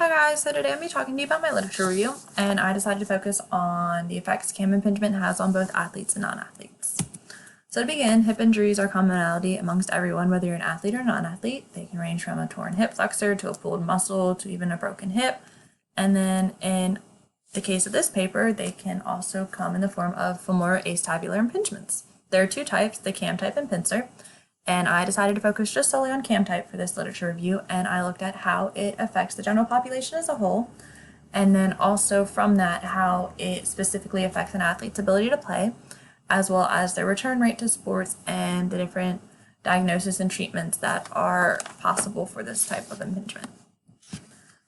Hi guys, so today I'm going to be talking to you about my literature review, and I decided to focus on the effects cam impingement has on both athletes and non-athletes. So to begin, hip injuries are a commonality amongst everyone, whether you're an athlete or non-athlete. They can range from a torn hip flexor to a pulled muscle to even a broken hip. And then in the case of this paper, they can also come in the form of femoral acetabular impingements. There are two types, the cam type and pincer. And I decided to focus just solely on cam type for this literature review, and I looked at how it affects the general population as a whole, and then also from that how it specifically affects an athlete's ability to play, as well as their return rate to sports and the different diagnoses and treatments that are possible for this type of impingement.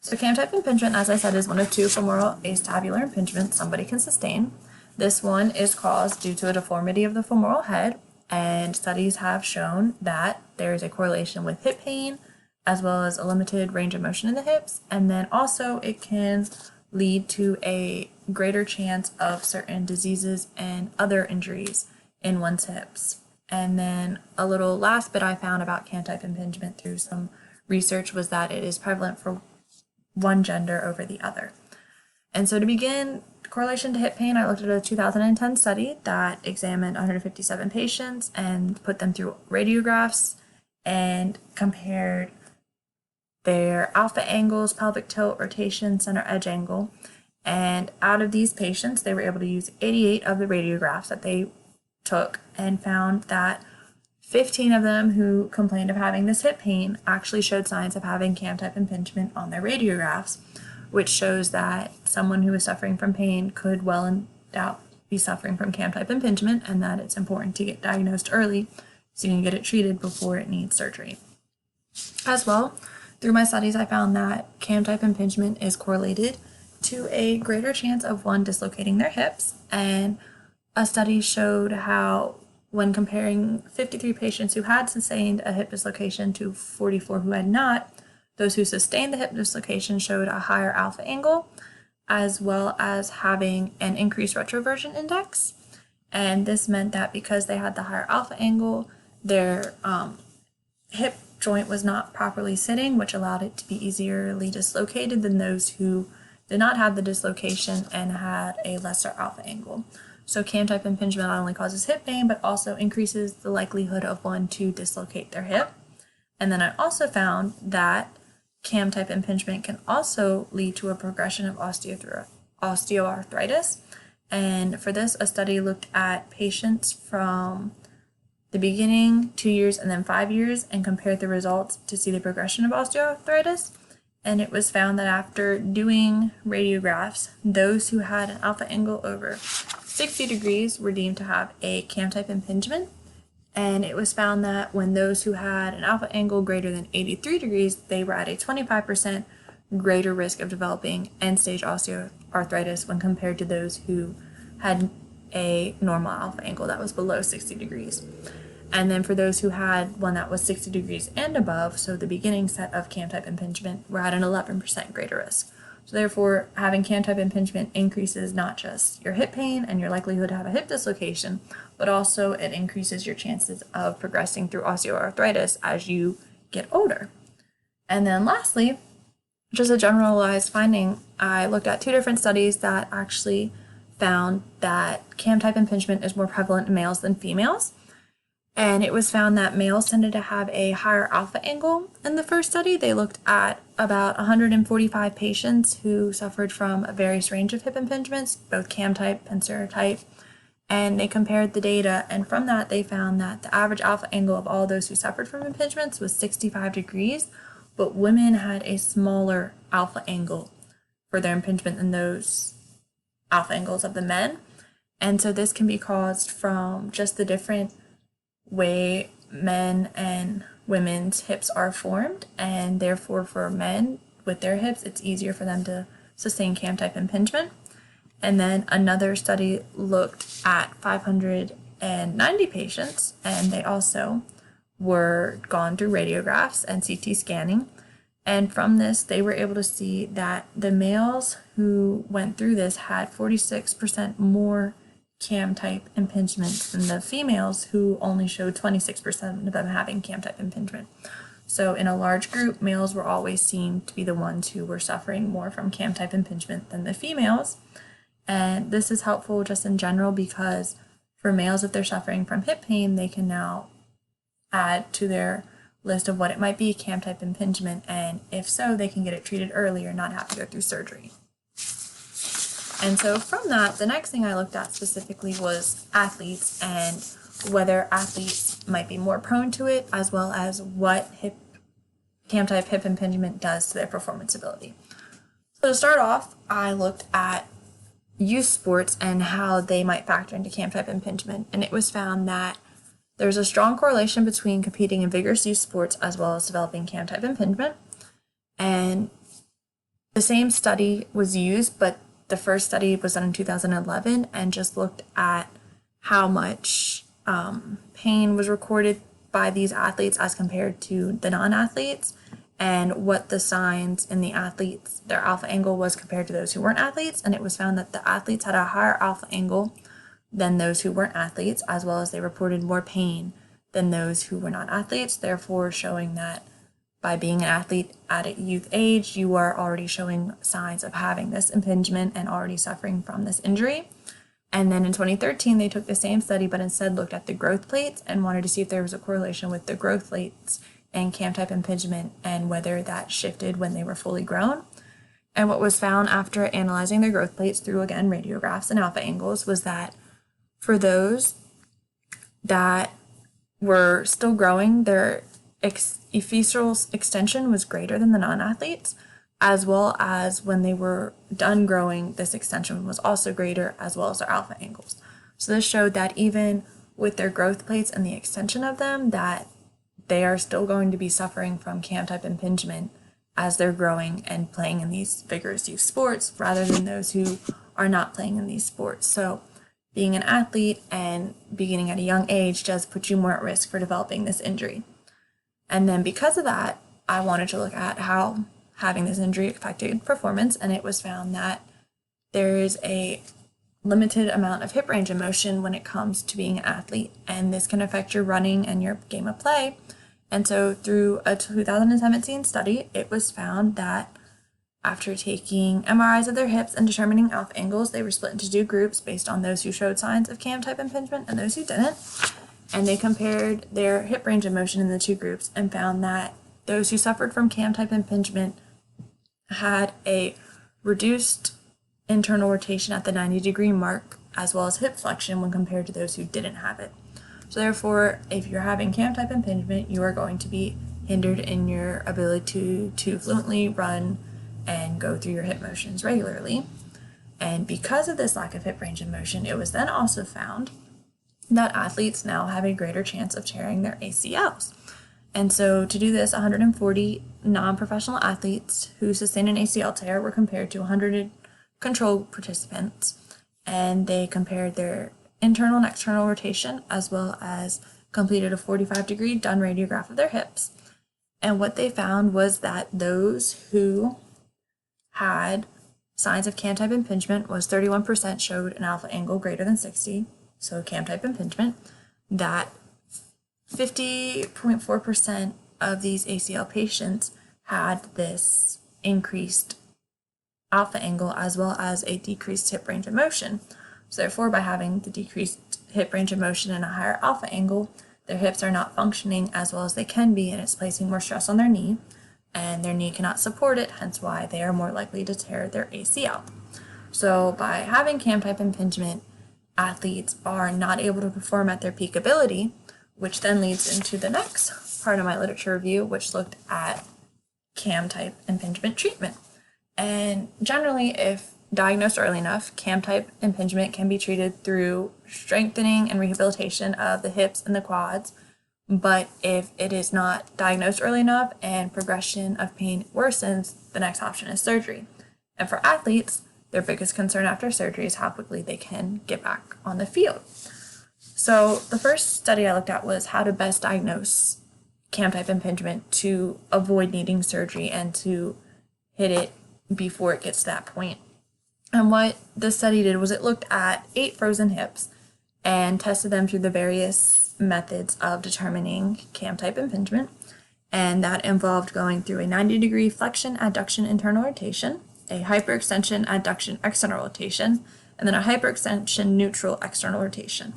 So cam type impingement, as I said, is one of two femoral acetabular impingements somebody can sustain. This one is caused due to a deformity of the femoral head, and studies have shown that there is a correlation with hip pain as well as a limited range of motion in the hips, and then also it can lead to a greater chance of certain diseases and other injuries in one's hips. And then a little last bit I found about cam type impingement through some research was that it is prevalent for one gender over the other. And so to begin, correlation to hip pain, I looked at a 2010 study that examined 157 patients and put them through radiographs and compared their alpha angles, pelvic tilt, rotation, center edge angle. And out of these patients, they were able to use 88 of the radiographs that they took and found that 15 of them who complained of having this hip pain actually showed signs of having cam type impingement on their radiographs, which shows that someone who is suffering from pain could well in doubt be suffering from cam type impingement, and that it's important to get diagnosed early so you can get it treated before it needs surgery. As well, through my studies, I found that cam type impingement is correlated to a greater chance of one dislocating their hips, and a study showed how when comparing 53 patients who had sustained a hip dislocation to 44 who had not, those who sustained the hip dislocation showed a higher alpha angle, as well as having an increased retroversion index. And this meant that because they had the higher alpha angle, their hip joint was not properly sitting, which allowed it to be easily dislocated than those who did not have the dislocation and had a lesser alpha angle. So cam type impingement not only causes hip pain, but also increases the likelihood of one to dislocate their hip. And then I also found that cam type impingement can also lead to a progression of osteoarthritis. And for this, a study looked at patients from the beginning, 2 years, and then 5 years, and compared the results to see the progression of osteoarthritis. And it was found that after doing radiographs, those who had an alpha angle over 60 degrees were deemed to have a cam type impingement. And it was found that when those who had an alpha angle greater than 83 degrees, they were at a 25% greater risk of developing end-stage osteoarthritis when compared to those who had a normal alpha angle that was below 60 degrees. And then for those who had one that was 60 degrees and above, so the beginning set of cam type impingement, were at an 11% greater risk. So therefore, having cam type impingement increases not just your hip pain and your likelihood to have a hip dislocation, but also it increases your chances of progressing through osteoarthritis as you get older. And then lastly, just a generalized finding, I looked at two different studies that actually found that cam type impingement is more prevalent in males than females. And it was found that males tended to have a higher alpha angle. In the first study, they looked at about 145 patients who suffered from a various range of hip impingements, both cam type, pincer type, and they compared the data, and from that they found that the average alpha angle of all those who suffered from impingements was 65 degrees, but women had a smaller alpha angle for their impingement than those alpha angles of the men. And so this can be caused from just the different way men and women's hips are formed, and therefore for men with their hips it's easier for them to sustain cam type impingement. And then another study looked at 590 patients, and they also were gone through radiographs and CT scanning, and from this they were able to see that the males who went through this had 46% more cam type impingements than the females, who only showed 26% of them having cam type impingement. So in a large group, males were always seen to be the ones who were suffering more from cam-type impingement than the females. And this is helpful just in general because for males, if they're suffering from hip pain, they can now add to their list of what it might be cam-type impingement, and if so, they can get it treated earlier and not have to go through surgery. And so from that, the next thing I looked at specifically was athletes and whether athletes might be more prone to it, as well as what cam-type hip impingement does to their performance ability. So to start off, I looked at youth sports and how they might factor into cam-type impingement, and it was found that there's a strong correlation between competing in vigorous youth sports as well as developing cam-type impingement. And the same study was used, but the first study was done in 2011 and just looked at how much pain was recorded by these athletes as compared to the non-athletes, and what the signs in the athletes, their alpha angle was compared to those who weren't athletes. And it was found that the athletes had a higher alpha angle than those who weren't athletes, as well as they reported more pain than those who were not athletes, therefore showing that by being an athlete at a youth age, you are already showing signs of having this impingement and already suffering from this injury. And then in 2013, they took the same study, but instead looked at the growth plates and wanted to see if there was a correlation with the growth plates and cam-type impingement and whether that shifted when they were fully grown. And what was found after analyzing their growth plates through, again, radiographs and alpha angles was that for those that were still growing, their epiphyseal extension was greater than the non-athletes, as well as when they were done growing, this extension was also greater, as well as their alpha angles. So this showed that even with their growth plates and the extension of them, that they are still going to be suffering from cam-type impingement as they're growing and playing in these vigorous youth sports, rather than those who are not playing in these sports. So being an athlete and beginning at a young age does put you more at risk for developing this injury. And then because of that, I wanted to look at how having this injury affected performance, and it was found that there is a limited amount of hip range of motion when it comes to being an athlete, and this can affect your running and your game of play. And so through a 2017 study, it was found that after taking MRIs of their hips and determining alpha angles, they were split into two groups based on those who showed signs of cam-type impingement and those who didn't. And they compared their hip range of motion in the two groups and found that those who suffered from cam-type impingement had a reduced internal rotation at the 90-degree mark, as well as hip flexion when compared to those who didn't have it. So therefore, if you're having cam-type impingement, you are going to be hindered in your ability to fluently run and go through your hip motions regularly. And because of this lack of hip range of motion, it was then also found that athletes now have a greater chance of tearing their ACLs. And so to do this, 140 non-professional athletes who sustained an ACL tear were compared to 100 control participants, and they compared their internal and external rotation as well as completed a 45-degree done radiograph of their hips. And what they found was that those who had signs of cam-type impingement was 31% showed an alpha angle greater than 60, so cam-type impingement, that 50.4% of these ACL patients had this increased alpha angle as well as a decreased hip range of motion. So therefore, by having the decreased hip range of motion and a higher alpha angle, their hips are not functioning as well as they can be, and it's placing more stress on their knee, and their knee cannot support it, hence why they are more likely to tear their ACL. So by having cam-type impingement, athletes are not able to perform at their peak ability, which then leads into the next part of my literature review, which looked at cam-type impingement treatment. And generally, if diagnosed early enough, cam-type impingement can be treated through strengthening and rehabilitation of the hips and the quads. But if it is not diagnosed early enough and progression of pain worsens, the next option is surgery. And for athletes, their biggest concern after surgery is how quickly they can get back on the field. So the first study I looked at was how to best diagnose cam-type impingement to avoid needing surgery and to hit it before it gets to that point. And what this study did was it looked at 8 frozen hips and tested them through the various methods of determining cam-type impingement. and that involved going through a 90-degree flexion, adduction, internal rotation, a hyperextension, adduction, external rotation, and then a hyperextension, neutral, external rotation.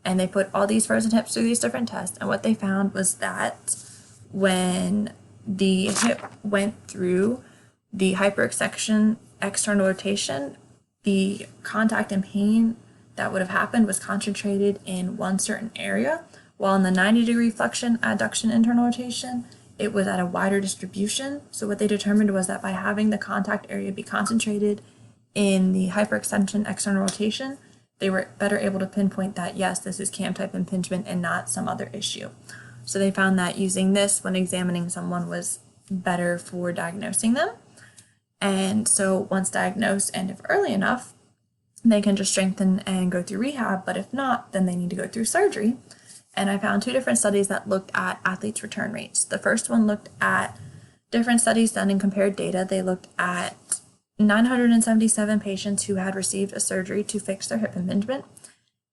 And they put all these frozen hips through these different tests, and what they found was that when the hip went through the hyperextension, external rotation, the contact and pain that would have happened was concentrated in one certain area, while in the 90-degree flexion, adduction, internal rotation, it was at a wider distribution. So what they determined was that by having the contact area be concentrated in the hyperextension, external rotation, they were better able to pinpoint that, yes, this is cam type impingement and not some other issue. So they found that using this when examining someone was better for diagnosing them. And so once diagnosed, and if early enough, they can just strengthen and go through rehab, but if not, then they need to go through surgery. And I found two different studies that looked at athletes' return rates. The first one looked at different studies done in compared data. They looked at 977 patients who had received a surgery to fix their hip impingement,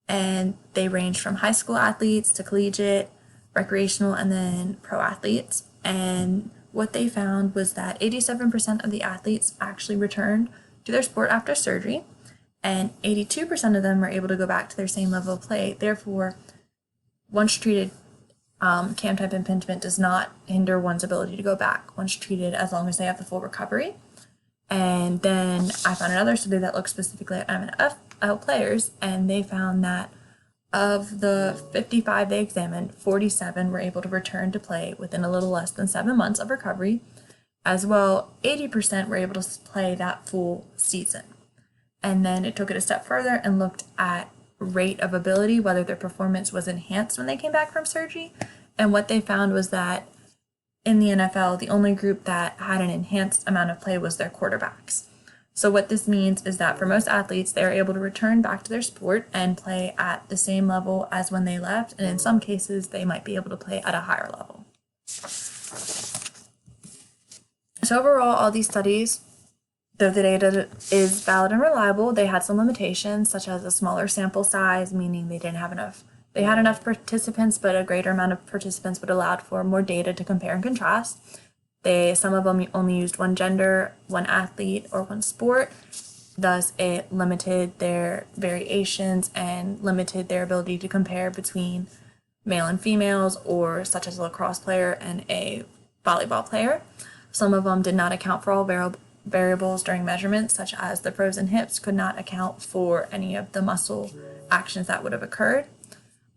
and they ranged from high school athletes to collegiate, recreational, and then pro athletes. And what they found was that 87% of the athletes actually returned to their sport after surgery, and 82% of them were able to go back to their same level of play. Therefore, once treated, cam type impingement does not hinder one's ability to go back once treated, as long as they have the full recovery. And then I found another study that looked specifically at NFL players, and they found that of the 55 they examined, 47 were able to return to play within a little less than 7 months of recovery. As well, 80% were able to play that full season. And then it took it a step further and looked at rate of ability, whether their performance was enhanced when they came back from surgery. And what they found was that in the NFL, the only group that had an enhanced amount of play was their quarterbacks. So what this means is that for most athletes, they're able to return back to their sport and play at the same level as when they left, and in some cases, they might be able to play at a higher level. So overall, all these studies, though the data is valid and reliable, they had some limitations, such as a smaller sample size, meaning they had enough participants, but a greater amount of participants would allow for more data to compare and contrast. Some of them only used one gender, one athlete, or one sport. Thus, it limited their variations and limited their ability to compare between male and females, or such as a lacrosse player and a volleyball player. Some of them did not account for all variables during measurements, such as the frozen hips could not account for any of the muscle actions that would have occurred.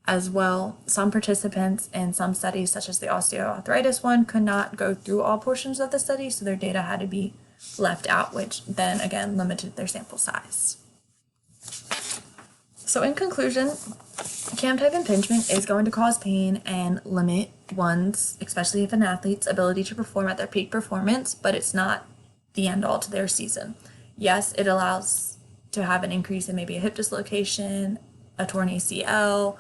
As well, some participants in some studies, such as the osteoarthritis one, could not go through all portions of the study, so their data had to be left out, which then again limited their sample size. So in conclusion, cam type impingement is going to cause pain and limit one's, especially if an athlete's, ability to perform at their peak performance, but it's not the end all to their season. Yes, it allows to have an increase in maybe a hip dislocation, a torn ACL,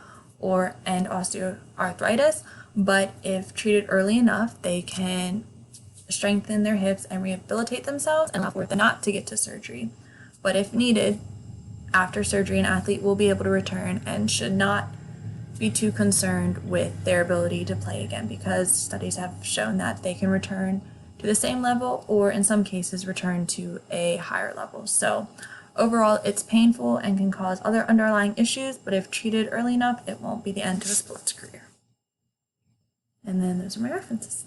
and osteoarthritis, but if treated early enough, they can strengthen their hips and rehabilitate themselves and allow for the not to get to surgery. But if needed, after surgery, an athlete will be able to return and should not be too concerned with their ability to play again, because studies have shown that they can return to the same level, or in some cases return to a higher level. So overall, it's painful and can cause other underlying issues, but if treated early enough, it won't be the end to a sports career. And then those are my references.